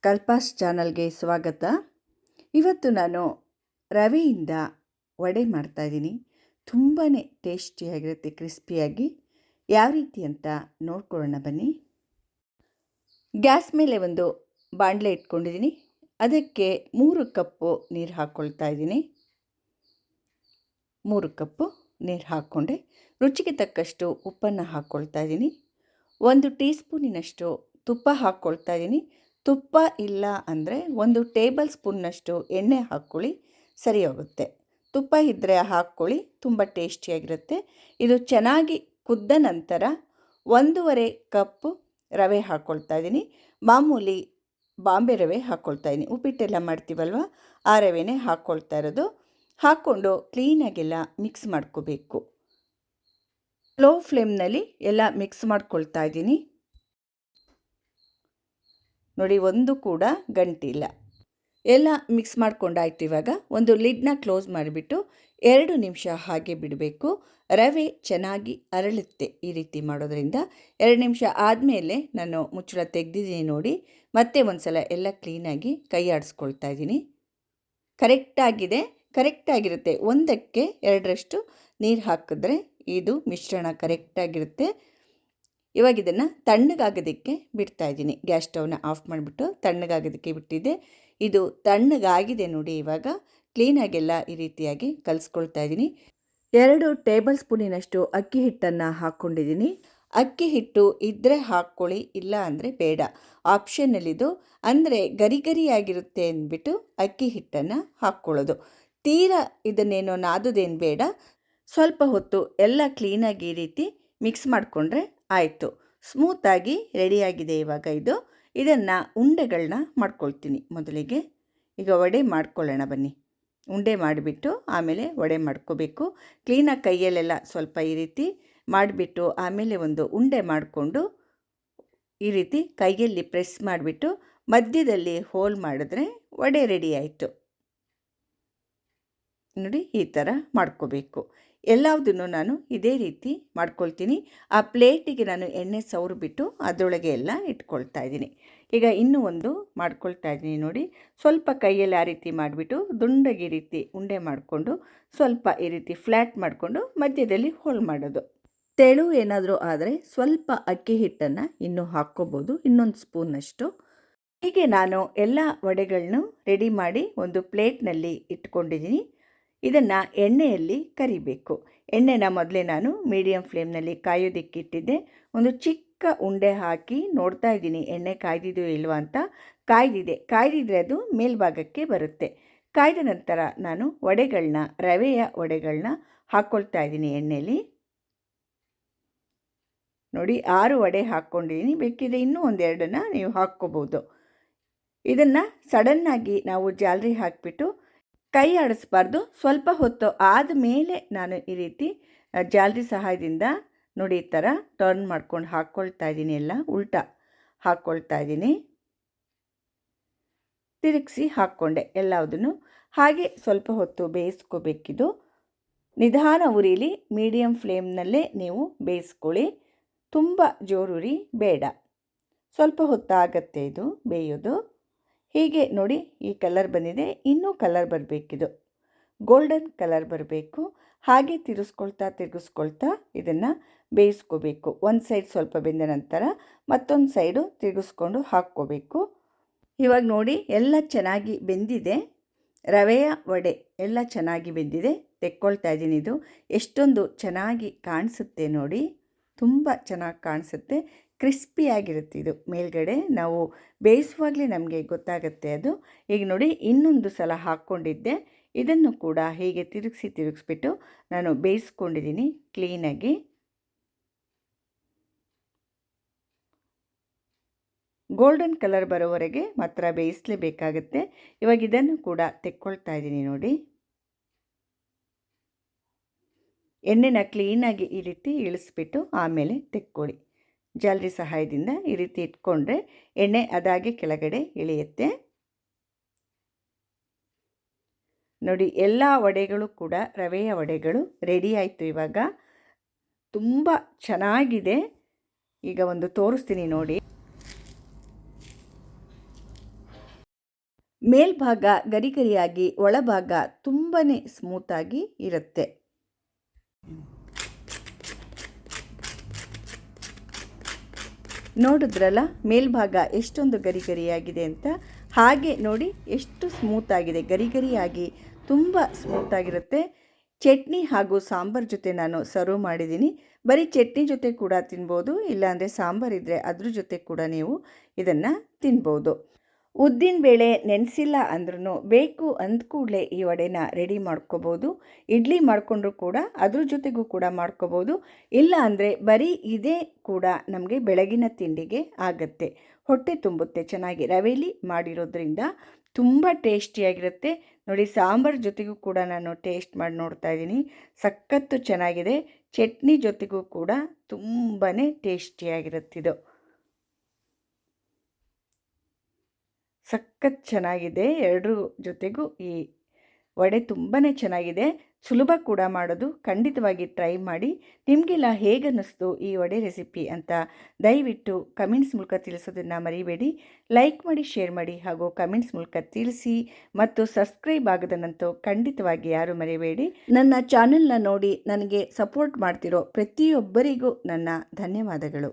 ಕಲ್ಪಾಸ್ ಚಾನಲ್ಗೆ ಸ್ವಾಗತ. ಇವತ್ತು ನಾನು ರವೆಯಿಂದ ವಡೆ ಮಾಡ್ತಾಯಿದ್ದೀನಿ. ತುಂಬಾ ಟೇಸ್ಟಿಯಾಗಿರುತ್ತೆ, ಕ್ರಿಸ್ಪಿಯಾಗಿ. ಯಾವ ರೀತಿ ಅಂತ ನೋಡ್ಕೊಳ್ಳೋಣ ಬನ್ನಿ. ಗ್ಯಾಸ್ ಮೇಲೆ ಒಂದು ಬಾಣಲೆ ಇಟ್ಕೊಂಡಿದ್ದೀನಿ. ಅದಕ್ಕೆ 3 ಕಪ್ಪು ನೀರು ಹಾಕ್ಕೊಳ್ತಾ ಇದ್ದೀನಿ. 3 ಕಪ್ಪು ನೀರು ಹಾಕ್ಕೊಂಡೆ. ರುಚಿಗೆ ತಕ್ಕಷ್ಟು ಉಪ್ಪನ್ನು ಹಾಕ್ಕೊಳ್ತಾ ಇದ್ದೀನಿ. 1 ಟೀ ಸ್ಪೂನಿನಷ್ಟು ತುಪ್ಪ ಹಾಕ್ಕೊಳ್ತಾ ಇದ್ದೀನಿ. ತುಪ್ಪ ಇಲ್ಲ ಅಂದರೆ 1 ಟೇಬಲ್ ಸ್ಪೂನ್ನಷ್ಟು ಎಣ್ಣೆ ಹಾಕ್ಕೊಳ್ಳಿ, ಸರಿ ಹೋಗುತ್ತೆ. ತುಪ್ಪ ಇದ್ದರೆ ಹಾಕ್ಕೊಳ್ಳಿ, ತುಂಬ ಟೇಸ್ಟಿಯಾಗಿರುತ್ತೆ. ಇದು ಚೆನ್ನಾಗಿ ಕುದ್ದ ನಂತರ 1.5 ಕಪ್ಪು ರವೆ ಹಾಕ್ಕೊಳ್ತಾ ಇದ್ದೀನಿ. ಮಾಮೂಲಿ ಬಾಂಬೆ ರವೆ ಹಾಕ್ಕೊಳ್ತಾ ಇದ್ದೀನಿ. ಉಪ್ಪಿಟ್ಟೆಲ್ಲ ಮಾಡ್ತೀವಲ್ವ, ಆ ರವೆನೇ ಹಾಕ್ಕೊಳ್ತಾ ಇರೋದು. ಹಾಕ್ಕೊಂಡು ಕ್ಲೀನಾಗೆಲ್ಲ ಮಿಕ್ಸ್ ಮಾಡ್ಕೋಬೇಕು. ಲೋ ಫ್ಲೇಮ್ನಲ್ಲಿ ಎಲ್ಲ ಮಿಕ್ಸ್ ಮಾಡ್ಕೊಳ್ತಾ ಇದ್ದೀನಿ. ನೋಡಿ, ಒಂದು ಕೂಡ ಗಂಟಿಲ್ಲ. ಎಲ್ಲ ಮಿಕ್ಸ್ ಮಾಡ್ಕೊಂಡಾಯ್ತು. ಇವಾಗ ಒಂದು ಲಿಡ್ನ ಕ್ಲೋಸ್ ಮಾಡಿಬಿಟ್ಟು 2 ನಿಮಿಷ ಹಾಗೆ ಬಿಡಬೇಕು. ರವೆ ಚೆನ್ನಾಗಿ ಅರಳುತ್ತೆ ಈ ರೀತಿ ಮಾಡೋದ್ರಿಂದ. 2 ನಿಮಿಷ ಆದಮೇಲೆ ನಾನು ಮುಚ್ಚಳ ತೆಗೆದಿದ್ದೀನಿ ನೋಡಿ. ಮತ್ತೆ ಒಂದು ಸಲ ಎಲ್ಲ ಕ್ಲೀನಾಗಿ ಕೈ ಆಡಿಸ್ಕೊಳ್ತಾ ಇದ್ದೀನಿ. ಕರೆಕ್ಟಾಗಿರುತ್ತೆ. 1ಕ್ಕೆ 2ರಷ್ಟು ನೀರು ಹಾಕಿದ್ರೆ ಇದು ಮಿಶ್ರಣ ಕರೆಕ್ಟಾಗಿರುತ್ತೆ. ಇವಾಗ ಇದನ್ನು ತಣ್ಣಗಾಗೋದಕ್ಕೆ ಬಿಡ್ತಾ ಇದ್ದೀನಿ. ಗ್ಯಾಸ್ ಸ್ಟವ್ನ ಆಫ್ ಮಾಡಿಬಿಟ್ಟು ತಣ್ಣಗಾಗೋದಕ್ಕೆ ಬಿಟ್ಟಿದ್ದೆ. ಇದು ತಣ್ಣಗಾಗಿದೆ ನೋಡಿ. ಇವಾಗ ಕ್ಲೀನಾಗೆಲ್ಲ ಈ ರೀತಿಯಾಗಿ ಕಲಿಸ್ಕೊಳ್ತಾ ಇದ್ದೀನಿ. 2 ಟೇಬಲ್ ಸ್ಪೂನಿನಷ್ಟು ಅಕ್ಕಿ ಹಿಟ್ಟನ್ನು ಹಾಕ್ಕೊಂಡಿದ್ದೀನಿ. ಅಕ್ಕಿ ಹಿಟ್ಟು ಇದ್ದರೆ ಹಾಕ್ಕೊಳ್ಳಿ, ಇಲ್ಲ ಅಂದರೆ ಬೇಡ, ಆಪ್ಷನಲ್ಲಿದು. ಅಂದರೆ ಗರಿಯಾಗಿರುತ್ತೆ ಅಂದ್ಬಿಟ್ಟು ಅಕ್ಕಿ ಹಿಟ್ಟನ್ನು ಹಾಕ್ಕೊಳ್ಳೋದು. ತೀರಾ ಇದನ್ನೇನೋ ನಾದೋದೇನು ಬೇಡ. ಸ್ವಲ್ಪ ಹೊತ್ತು ಎಲ್ಲ ಕ್ಲೀನಾಗಿ ಈ ರೀತಿ ಮಿಕ್ಸ್ ಮಾಡಿಕೊಂಡ್ರೆ ಆಯಿತು. ಸ್ಮೂತಾಗಿ ರೆಡಿಯಾಗಿದೆ ಇವಾಗ ಇದು. ಇದನ್ನು ಉಂಡೆಗಳನ್ನ ಮಾಡ್ಕೊಳ್ತೀನಿ ಮೊದಲಿಗೆ. ಈಗ ವಡೆ ಮಾಡ್ಕೊಳ್ಳೋಣ ಬನ್ನಿ. ಉಂಡೆ ಮಾಡಿಬಿಟ್ಟು ಆಮೇಲೆ ವಡೆ ಮಾಡ್ಕೋಬೇಕು. ಕ್ಲೀನಾಗಿ ಕೈಯಲ್ಲೆಲ್ಲ ಸ್ವಲ್ಪ ಈ ರೀತಿ ಮಾಡಿಬಿಟ್ಟು ಆಮೇಲೆ ಒಂದು ಉಂಡೆ ಮಾಡಿಕೊಂಡು ಈ ರೀತಿ ಕೈಯಲ್ಲಿ ಪ್ರೆಸ್ ಮಾಡಿಬಿಟ್ಟು ಮಧ್ಯದಲ್ಲಿ ಹೋಲ್ ಮಾಡಿದ್ರೆ ವಡೆ ರೆಡಿ ಆಯಿತು. ನೋಡಿ, ಈ ಥರ ಮಾಡ್ಕೋಬೇಕು. ಎಲ್ಲದನ್ನು ನಾನು ಇದೇ ರೀತಿ ಮಾಡ್ಕೊಳ್ತೀನಿ. ಆ ಪ್ಲೇಟಿಗೆ ನಾನು ಎಣ್ಣೆ ಸವರಿಬಿಟ್ಟು ಅದರೊಳಗೆ ಎಲ್ಲ ಇಟ್ಕೊಳ್ತಾ ಇದ್ದೀನಿ. ಈಗ ಇನ್ನೂ ಒಂದು ಮಾಡ್ಕೊಳ್ತಾ ಇದ್ದೀನಿ ನೋಡಿ. ಸ್ವಲ್ಪ ಕೈಯಲ್ಲಿ ಆ ರೀತಿ ಮಾಡಿಬಿಟ್ಟು ದುಂಡಗೆ ಈ ರೀತಿ ಉಂಡೆ ಮಾಡಿಕೊಂಡು ಸ್ವಲ್ಪ ಈ ರೀತಿ ಫ್ಲ್ಯಾಟ್ ಮಾಡಿಕೊಂಡು ಮಧ್ಯದಲ್ಲಿ ಹೋಲ್ ಮಾಡೋದು. ತೆಳು ಏನಾದರೂ ಆದರೆ ಸ್ವಲ್ಪ ಅಕ್ಕಿ ಹಿಟ್ಟನ್ನು ಇನ್ನೂ ಹಾಕ್ಕೋಬೋದು, ಇನ್ನೊಂದು ಸ್ಪೂನಷ್ಟು. ಹೀಗೆ ನಾನು ಎಲ್ಲ ವಡೆಗಳನ್ನು ರೆಡಿ ಮಾಡಿ ಒಂದು ಪ್ಲೇಟ್ನಲ್ಲಿ ಇಟ್ಕೊಂಡಿದ್ದೀನಿ. ಇದನ್ನು ಎಣ್ಣೆಯಲ್ಲಿ ಕರಿಬೇಕು. ಎಣ್ಣೆನ ಮೊದಲೇ ನಾನು ಮೀಡಿಯಮ್ ಫ್ಲೇಮ್ನಲ್ಲಿ ಕಾಯೋದಕ್ಕೆ ಇಟ್ಟಿದ್ದೆ. ಒಂದು ಚಿಕ್ಕ ಉಂಡೆ ಹಾಕಿ ನೋಡ್ತಾ ಇದ್ದೀನಿ ಎಣ್ಣೆ ಕಾಯ್ದಿದೆಯೋ ಇಲ್ವಾ ಅಂತ. ಕಾಯ್ದಿದ್ರೆ ಅದು ಮೇಲ್ಭಾಗಕ್ಕೆ ಬರುತ್ತೆ. ಕಾಯ್ದ ನಂತರ ನಾನು ರವೆಯ ವಡೆಗಳನ್ನ ಹಾಕ್ಕೊಳ್ತಾ ಇದ್ದೀನಿ ಎಣ್ಣೆಯಲ್ಲಿ. ನೋಡಿ, 6 ವಡೆ ಹಾಕ್ಕೊಂಡಿದ್ದೀನಿ. ಬೇಕಿದ್ರೆ ಇನ್ನೂ 1-2 ನೀವು ಹಾಕ್ಕೋಬೋದು. ಇದನ್ನು ಸಡನ್ನಾಗಿ ನಾವು ಜಾಲರಿ ಹಾಕಿಬಿಟ್ಟು ಕೈ ಆಡಿಸ್ಬಾರ್ದು. ಸ್ವಲ್ಪ ಹೊತ್ತು ಆದಮೇಲೆ ನಾನು ಈ ರೀತಿ ಜಾಲರಿ ಸಹಾಯದಿಂದ ನೋಡಿ ಈ ಥರ ಟರ್ನ್ ಮಾಡ್ಕೊಂಡು ಹಾಕ್ಕೊಳ್ತಾ ಇದ್ದೀನಿ. ಎಲ್ಲ ಉಲ್ಟಾ ಹಾಕ್ಕೊಳ್ತಾ ಇದ್ದೀನಿ. ತಿರುಗಿಸಿ ಹಾಕ್ಕೊಂಡೆ ಎಲ್ಲದನ್ನು. ಹಾಗೆ ಸ್ವಲ್ಪ ಹೊತ್ತು ಬೇಯಿಸ್ಕೋಬೇಕಿದು. ನಿಧಾನ ಉರಿಲಿ, ಮೀಡಿಯಮ್ ಫ್ಲೇಮ್ನಲ್ಲೇ ನೀವು ಬೇಯಿಸ್ಕೊಳ್ಳಿ. ತುಂಬ ಜೋರುರಿ ಬೇಡ. ಸ್ವಲ್ಪ ಹೊತ್ತಾಗತ್ತೆ ಇದು ಬೇಯೋದು. ಹೀಗೆ ನೋಡಿ, ಈ ಕಲರ್ ಬಂದಿದೆ. ಇನ್ನೂ ಕಲರ್ ಬರಬೇಕಿದು, ಗೋಲ್ಡನ್ ಕಲರ್ ಬರಬೇಕು. ಹಾಗೆ ತಿರುಗಿಸ್ಕೊಳ್ತಾ ಇದನ್ನು ಬೇಯಿಸ್ಕೋಬೇಕು. ಒಂದು ಸೈಡ್ ಸ್ವಲ್ಪ ಬೆಂದ ನಂತರ ಮತ್ತೊಂದು ಸೈಡು ತಿರುಗಿಸ್ಕೊಂಡು ಹಾಕ್ಕೋಬೇಕು. ಇವಾಗ ನೋಡಿ, ಎಲ್ಲ ಚೆನ್ನಾಗಿ ಬೆಂದಿದೆ. ರವೆಯ ವಡೆ ಎಲ್ಲ ಚೆನ್ನಾಗಿ ಬೆಂದಿದೆ. ತೆಕ್ಕೊಳ್ತಾ ಇದ್ದೀನಿ. ಇದು ಎಷ್ಟೊಂದು ಚೆನ್ನಾಗಿ ಕಾಣಿಸುತ್ತೆ ನೋಡಿ, ತುಂಬ ಚೆನ್ನಾಗಿ ಕಾಣಿಸುತ್ತೆ. ಕ್ರಿಸ್ಪಿಯಾಗಿರುತ್ತೆ ಇದು ಮೇಲ್ಗಡೆ. ನಾವು ಬೇಯಿಸುವಾಗಲೇ ನಮಗೆ ಗೊತ್ತಾಗುತ್ತೆ ಅದು. ಈಗ ನೋಡಿ, ಇನ್ನೊಂದು ಸಲ ಹಾಕ್ಕೊಂಡಿದ್ದೆ. ಇದನ್ನು ಕೂಡ ಹೀಗೆ ತಿರುಗಿಸ್ಬಿಟ್ಟು ನಾನು ಬೇಯಿಸ್ಕೊಂಡಿದ್ದೀನಿ ಕ್ಲೀನಾಗಿ. ಗೋಲ್ಡನ್ ಕಲರ್ ಬರೋವರೆಗೆ ಮಾತ್ರ ಬೇಯಿಸಲೇಬೇಕಾಗತ್ತೆ. ಇವಾಗ ಇದನ್ನು ಕೂಡ ತೆಕ್ಕೊಳ್ತಾ ಇದ್ದೀನಿ ನೋಡಿ. ಎಣ್ಣೆನ ಕ್ಲೀನಾಗಿ ಈ ರೀತಿ ಇಳಿಸ್ಬಿಟ್ಟು ಆಮೇಲೆ ತೆಕ್ಕೊಳ್ಳಿ. ಜಾಲರಿ ಸಹಾಯದಿಂದ ಈ ರೀತಿ ಇಟ್ಕೊಂಡ್ರೆ ಎಣ್ಣೆ ಅದಾಗೆ ಕೆಳಗಡೆ ಇಳಿಯುತ್ತೆ. ನೋಡಿ, ಎಲ್ಲ ವಡೆಗಳು ಕೂಡ ರವೆಯ ವಡೆಗಳು ರೆಡಿ ಆಯಿತು. ಇವಾಗ ತುಂಬ ಚೆನ್ನಾಗಿದೆ. ಈಗ ಒಂದು ತೋರಿಸ್ತೀನಿ ನೋಡಿ. ಮೇಲ್ಭಾಗ ಗರಿ ಗರಿಯಾಗಿ ಒಳಭಾಗ ತುಂಬಾ ಸ್ಮೂತಾಗಿ ಇರುತ್ತೆ. ನೋಡಿದ್ರಲ್ಲ ಮೇಲ್ಭಾಗ ಎಷ್ಟೊಂದು ಗರಿ ಗರಿಯಾಗಿದೆ ಅಂತ. ಹಾಗೆ ನೋಡಿ ಎಷ್ಟು ಸ್ಮೂತಾಗಿದೆ, ಗರಿ ಗರಿಯಾಗಿ ತುಂಬ ಸ್ಮೂತಾಗಿರುತ್ತೆ. ಚಟ್ನಿ ಹಾಗೂ ಸಾಂಬಾರು ಜೊತೆ ನಾನು ಸರ್ವ್ ಮಾಡಿದ್ದೀನಿ. ಬರೀ ಚಟ್ನಿ ಜೊತೆ ಕೂಡ ತಿನ್ಬೋದು, ಇಲ್ಲಾಂದರೆ ಸಾಂಬಾರಿದ್ದರೆ ಅದ್ರ ಜೊತೆ ಕೂಡ ನೀವು ಇದನ್ನು ತಿನ್ಬೋದು. ಉದ್ದಿನಬೇಳೆ ನೆನೆಸಿಲ್ಲ ಅಂದ್ರೂ ಬೇಕು ಅಂದ ಕೂಡಲೇ ಈ ವಡೆನ ರೆಡಿ ಮಾಡ್ಕೋಬೋದು. ಇಡ್ಲಿ ಮಾಡಿಕೊಂಡ್ರೂ ಕೂಡ ಅದ್ರ ಜೊತೆಗೂ ಕೂಡ ಮಾಡ್ಕೋಬೋದು. ಇಲ್ಲ ಅಂದರೆ ಬರೀ ಇದೇ ಕೂಡ ನಮಗೆ ಬೆಳಗಿನ ತಿಂಡಿಗೆ ಆಗುತ್ತೆ. ಹೊಟ್ಟೆ ತುಂಬುತ್ತೆ ಚೆನ್ನಾಗಿ. ರವೆಲಿ ಮಾಡಿರೋದ್ರಿಂದ ತುಂಬ ಟೇಸ್ಟಿಯಾಗಿರುತ್ತೆ. ನೋಡಿ, ಸಾಂಬಾರು ಜೊತೆಗೂ ಕೂಡ ನಾನು ಟೇಸ್ಟ್ ಮಾಡಿ ನೋಡ್ತಾ ಇದ್ದೀನಿ. ಸಖತ್ತು ಚೆನ್ನಾಗಿದೆ. ಚಟ್ನಿ ಜೊತೆಗೂ ಕೂಡ ತುಂಬಾ ಟೇಸ್ಟಿಯಾಗಿರುತ್ತಿದ್ದು. ಸಖತ್ ಚೆನ್ನಾಗಿದೆ. ಎರಡರ ಜೊತೆಗೂ ಈ ವಡೆ ತುಂಬಾ ಚೆನ್ನಾಗಿದೆ. ಸುಲಭ ಕೂಡ ಮಾಡೋದು. ಖಂಡಿತವಾಗಿ ಟ್ರೈ ಮಾಡಿ. ನಿಮಗೆಲ್ಲ ಹೇಗೆ ಅನ್ನಿಸ್ತು ಈ ವಡೆ ರೆಸಿಪಿ ಅಂತ ದಯವಿಟ್ಟು ಕಮೆಂಟ್ಸ್ ಮೂಲಕ ತಿಳಿಸೋದನ್ನು ಮರಿಬೇಡಿ. ಲೈಕ್ ಮಾಡಿ, ಶೇರ್ ಮಾಡಿ ಹಾಗೂ ಕಮೆಂಟ್ಸ್ ಮೂಲಕ ತಿಳಿಸಿ. ಮತ್ತು ಸಬ್ಸ್ಕ್ರೈಬ್ ಆಗೋದನ್ನಂತೂ ಖಂಡಿತವಾಗಿ ಯಾರು ಮರಿಬೇಡಿ. ನನ್ನ ಚಾನೆಲ್ನ ನೋಡಿ ನನಗೆ ಸಪೋರ್ಟ್ ಮಾಡ್ತಿರೋ ಪ್ರತಿಯೊಬ್ಬರಿಗೂ ನನ್ನ ಧನ್ಯವಾದಗಳು.